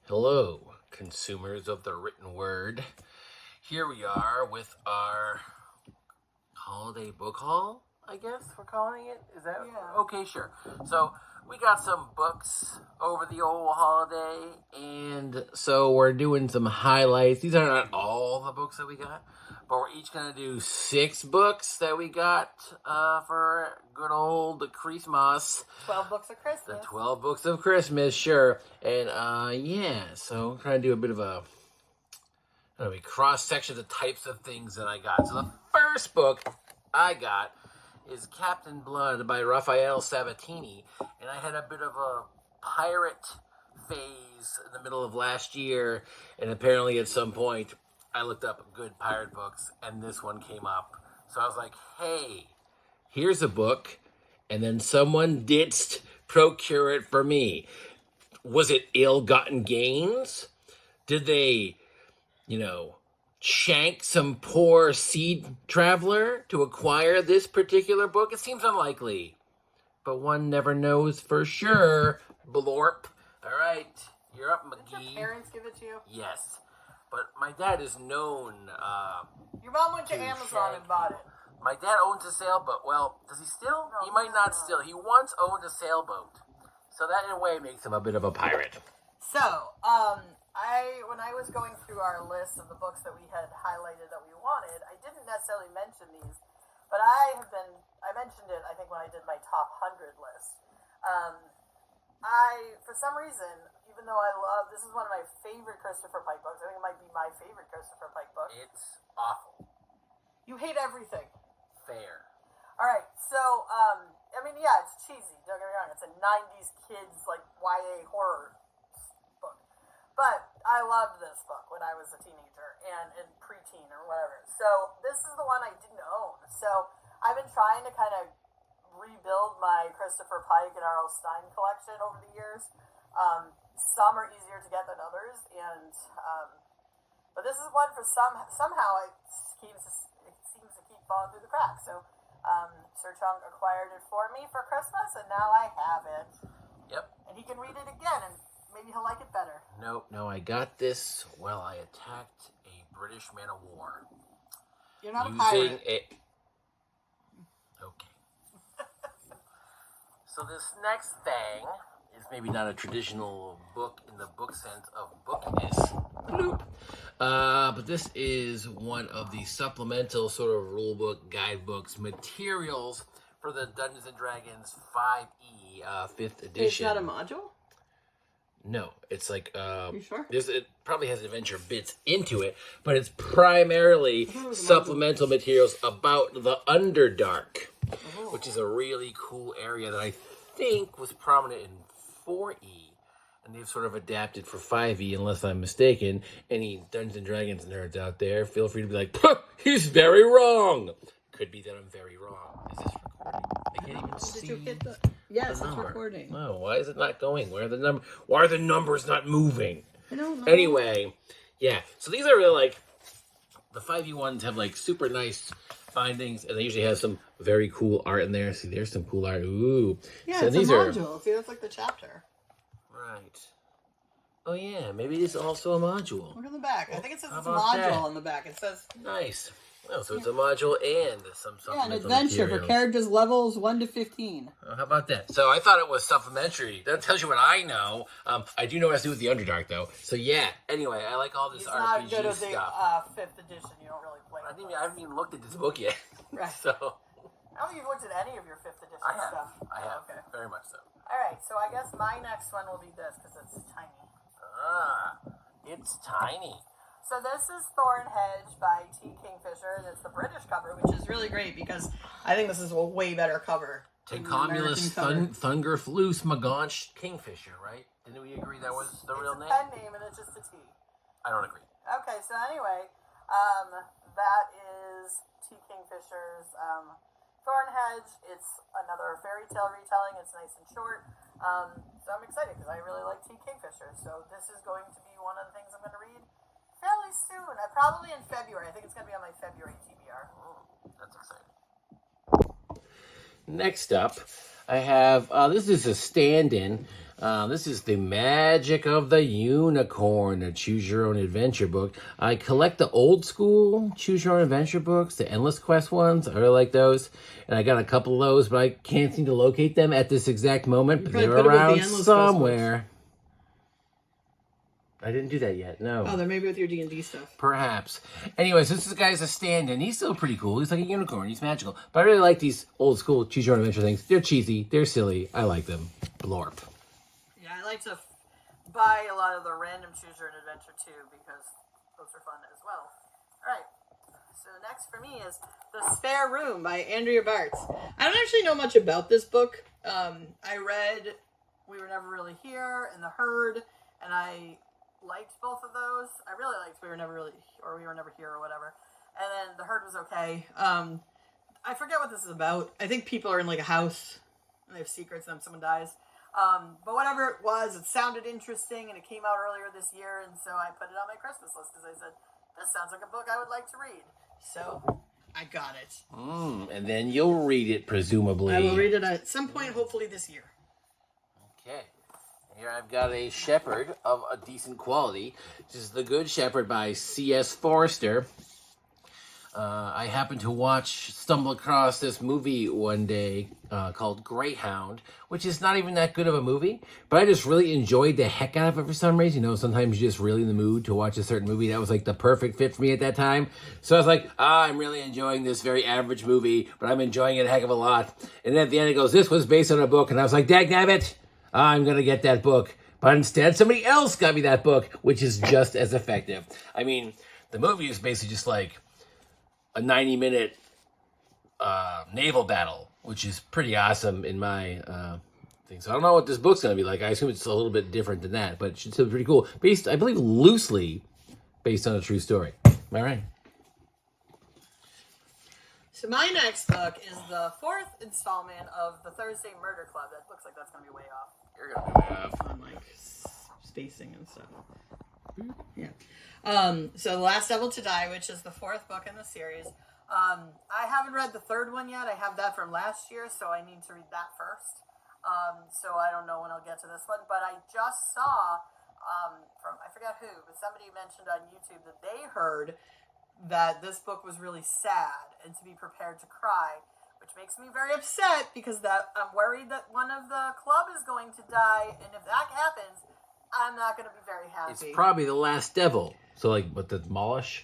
Hello, consumers of the written word. Here we are with our holiday book haul, I guess we're calling it. Is that? Yeah. Okay, sure. So we got some books over the old holiday, and so we're doing some highlights. These are not all the books that we got, but we're each going to do 6 books that we got for good old Christmas. 12 books of Christmas. The 12 books of Christmas, sure. And yeah, so I'm trying to do a bit of a cross-section of the types of things that I got. So the first book I got is Captain Blood by Raphael Sabatini. And I had a bit of a pirate phase in the middle of last year. And apparently at some point I looked up good pirate books and this one came up. So I was like, hey, here's a book. And then someone ditched procure it for me. Was it ill-gotten gains? Did they, shank some poor seed traveler to acquire this particular book? It seems unlikely, but one never knows for sure. Blorp. All right, you're up, McGee. Did your parents give it to you? Yes, but my dad is known. Your mom went to Amazon and bought it. My dad owns a sailboat. Well, does he still? No, he might not still. He once owned a sailboat. So that, in a way, makes him a bit of a pirate. So, when I was going through our list of the books that we had highlighted that we wanted, I didn't necessarily mention these, but I mentioned it, I think, when I did my top 100 list. For some reason, even though this is one of my favorite Christopher Pike books, I think it might be my favorite Christopher Pike book. It's awful. You hate everything. Fair. Alright, so, yeah, it's cheesy, don't get me wrong. It's a 90s kids, YA horror book. But I loved this book when I was a teenager and preteen or whatever. So this is the one I didn't own. So I've been trying to kind of rebuild my Christopher Pike and R.L. Stine collection over the years. Some are easier to get than others, but this is one for somehow it seems to keep falling through the cracks. So Sir Chung acquired it for me for Christmas, and now I have it. Yep. And he can read it again, and maybe he'll like it better. No, I got this while I attacked a British man of war. You're not a pirate. Okay. So this next thing is maybe not a traditional book in the book sense of bookiness. Bloop. But this is one of the supplemental sort of rulebook, guidebooks, materials for the Dungeons & Dragons 5e 5th edition. It's not a module? No, it's like you sure? It probably has adventure bits into it, but it's primarily supplemental materials about the Underdark, which is a really cool area that I think was prominent in 4e, and they've sort of adapted for 5e, unless I'm mistaken. Any Dungeons & Dragons nerds out there, feel free to be like, he's very wrong. Could be that I'm very wrong. Is this recording? I can't even see. Yes, it's recording. No, why is it not going? Why are the numbers not moving? I don't know. Anyway, yeah. So these are really the 5e ones have super nice bindings, and they usually have some very cool art in there. See, there's some cool art. Ooh. Yeah, so it's these a module. See, that's like the chapter. Right. Oh yeah, maybe it's also a module. Look at the back. I think it says it's a about module that? on the back. It says Nice. Oh, so it's a module and some supplemental an adventure materials. for characters levels 1 to 15. Oh, how about that? So I thought it was supplementary. That tells you what I know. I do know what it has to do with the Underdark, though. So yeah. Anyway, I like all this It's RPG not good as stuff. the 5th edition. You don't really play it. I haven't even looked at this book yet. Right. So I don't think you've looked at any of your 5th edition I have. stuff. I have. Okay. Very much so. All right. So I guess my next one will be this because it's tiny. It's tiny. So this is Thornhedge by T. Kingfisher, and it's the British cover, which is really great because I think this is a way better cover. Tecomulus Thungerfloos Magonch Kingfisher, right? Didn't we agree that was the real name? It's a pen name, and it's just a T. I don't agree. Okay, so anyway, that is T. Kingfisher's Thornhedge. It's another fairy tale retelling. It's nice and short. So I'm excited because I really like T. Kingfisher. So this is going to be one of the things I'm going to read fairly soon. Probably in February. I think it's going to be on my February TBR. Oh, that's exciting. Next up, I have, this is a stand-in This is The Magic of the Unicorn, a Choose Your Own Adventure book. I collect the old school Choose Your Own Adventure books, the Endless Quest ones. I really like those. And I got a couple of those, but I can't seem to locate them at this exact moment. But they're around somewhere. I didn't do that yet, no. Oh, they're maybe with your D&D stuff. Perhaps. Anyways, this guy's a stand-in. He's still pretty cool. He's like a unicorn. He's magical. But I really like these old school Choose Your Own Adventure things. They're cheesy. They're silly. I like them. Blorp. Yeah, I like to buy a lot of the random Choose Your Own Adventure too, because those are fun as well. Alright, so next for me is The Spare Room by Andrea Bartz. I don't actually know much about this book. I read We Were Never Really Here and The Herd, and I liked both of those. I really liked We Were Never Here or whatever. And then The Herd was okay. I forget what this is about. I think people are in like a house and they have secrets and then someone dies. But whatever it was, it sounded interesting and it came out earlier this year, and so I put it on my Christmas list because I said, this sounds like a book I would like to read. So I got it. And then you'll read it, presumably. I will read it at some point, hopefully this year. Okay. Here I've got a Shepherd of a decent quality. This is The Good Shepherd by C.S. Forrester. I happened to stumble across this movie one day called Greyhound, which is not even that good of a movie, but I just really enjoyed the heck out of it for some reason. You know, sometimes you're just really in the mood to watch a certain movie. That was like the perfect fit for me at that time. So I was like, I'm really enjoying this very average movie, but I'm enjoying it a heck of a lot. And then at the end it goes, this was based on a book, and I was like, dagnabbit, I'm going to get that book. But instead, somebody else got me that book, which is just as effective. I mean, the movie is basically just like a 90-minute naval battle, which is pretty awesome in my thing. So I don't know what this book's going to be like. I assume it's a little bit different than that, but it should still be pretty cool. Based, I believe, loosely based on a true story. Am I right? So my next book is the 4th installment of the Thursday Murder Club. That looks like that's going to be way off. You're going to be way off. On like spacing and stuff. Yeah. So The Last Devil to Die, which is the 4th book in the series. I haven't read the 3rd one yet. I have that from last year, so I need to read that first. So I don't know when I'll get to this one, but I just saw from, I forget who, but somebody mentioned on YouTube that they heard that this book was really sad and to be prepared to cry, which makes me very upset because I'm worried that one of the club is going to die, and if that happens, I'm not going to be very happy. It's probably the last devil. So, like, what, the Molish?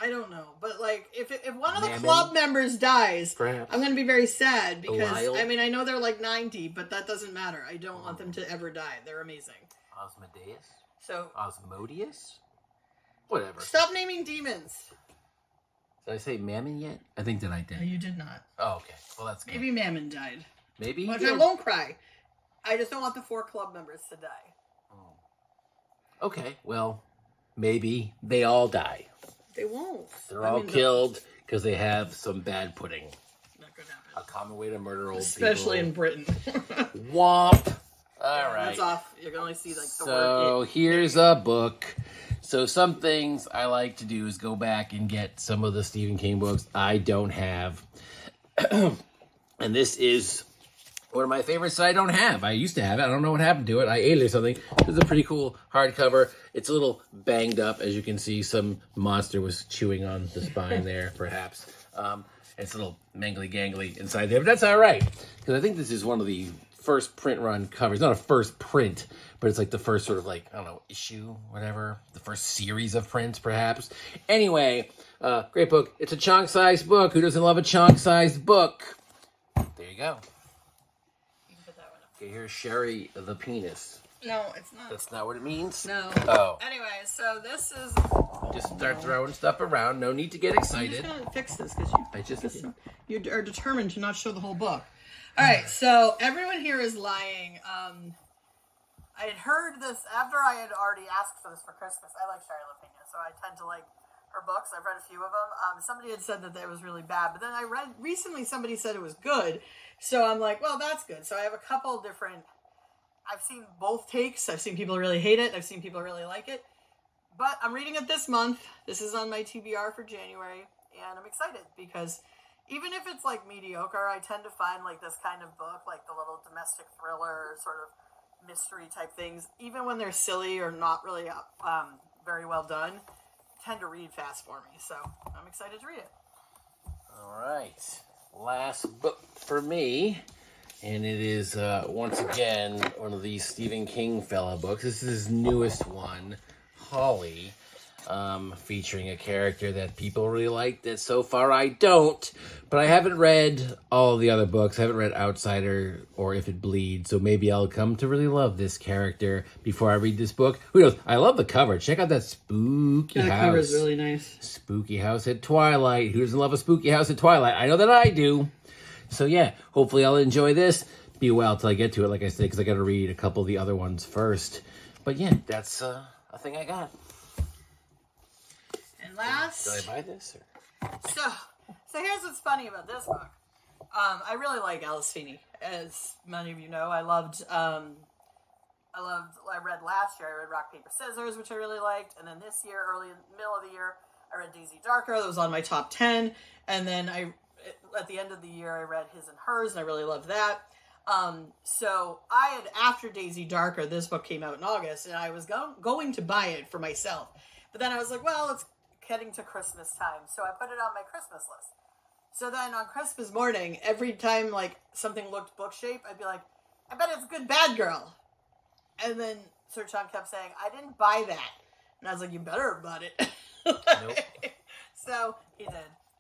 I don't know. But, like, if one of the club members dies, perhaps, I'm going to be very sad because, I mean, I know they're like 90, but that doesn't matter. I don't want them to ever die. They're amazing. Osmodeus? So, Osmodius? Whatever. Stop naming demons. Did I say Mammon yet? I think that I did. No, you did not. Oh, okay. Well, that's good. Maybe Mammon died. Maybe? But I won't cry. I just don't want the 4 club members to die. Okay, well, maybe they all die. They won't. They're all killed because they have some bad pudding. That could happen. A common way to murder old Especially people. in Britain. Womp. All right. That's off. You can only see like the word. So here's a book. So some things I like to do is go back and get some of the Stephen King books I don't have. And this is one of my favorites that I don't have. I used to have it. I don't know what happened to it. I ate it or something. It's a pretty cool hardcover. It's a little banged up, as you can see. Some monster was chewing on the spine there, perhaps. It's a little mangly-gangly inside there, but that's all right. Because I think this is one of the first print run covers. Not a first print, but it's like the first sort of like, I don't know, issue, whatever. The first series of prints, perhaps. Anyway, great book. It's a chunk-sized book. Who doesn't love a chunk-sized book? There you go. Okay, here's Sherry the penis. No, it's not. That's not what it means? No. Oh. Anyway, so this is... Just start throwing stuff around. No need to get excited. I'm just going to fix this because you are determined to not show the whole book. All right, so everyone here is lying. I had heard this after I had already asked for this for Christmas. I like Sherry LaPena, so I tend to like her books. I've read a few of them. Somebody had said that it was really bad, but then I read recently somebody said it was good. So I'm like, well, that's good. So I have a couple different... I've seen both takes. I've seen people really hate it. I've seen people really like it. But I'm reading it this month. This is on my TBR for January. And I'm excited because even if it's like mediocre, I tend to find like this kind of book, like the little domestic thriller sort of mystery type things, even when they're silly or not really very well done, tend to read fast for me. So I'm excited to read it. All right. Last book for me. And it is, once again, one of these Stephen King fella books. This is his newest one, Holly, featuring a character that people really like that so far I don't. But I haven't read all the other books. I haven't read Outsider or If It Bleeds, so maybe I'll come to really love this character before I read this book. Who knows? I love the cover. Check out that spooky house. That cover is really nice. Spooky house at twilight. Who doesn't love a spooky house at twilight? I know that I do. So yeah, hopefully I'll enjoy this. Be a while till I get to it, like I said, because I got to read a couple of the other ones first. But yeah, that's a thing I got. And last, did I buy this? Or? So here's what's funny about this book. I really like Alice Feeney, as many of you know. I read last year. I read Rock Paper Scissors, which I really liked, and then this year, middle of the year, I read Daisy Darker. That was on my top 10, and then at the end of the year, I read His and Hers, and I really loved that. So I had, after Daisy Darker, this book came out in August, and I was going to buy it for myself. But then I was like, well, it's getting to Christmas time, so I put it on my Christmas list. So then on Christmas morning, every time like something looked book shape, I'd be like, I bet it's Good Bad Girl. And then Sir Sean kept saying, I didn't buy that. And I was like, you better have bought it. Nope. So he did.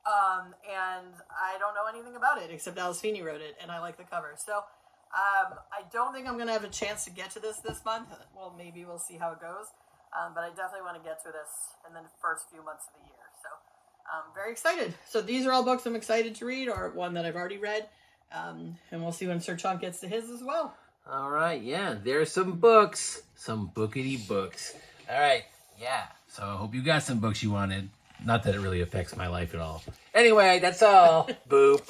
And I don't know anything about it except Alice Feeney wrote it, and I like the cover. So I don't think I'm going to have a chance to get to this month. Well, maybe we'll see how it goes. But I definitely want to get to this in the first few months of the year. So I'm very excited. So these are all books I'm excited to read, or one that I've already read. And we'll see when Sir Chunk gets to his as well. All right, yeah, there's some books. Some bookity books. All right, yeah. So I hope you got some books you wanted. Not that it really affects my life at all. Anyway, that's all. Boop.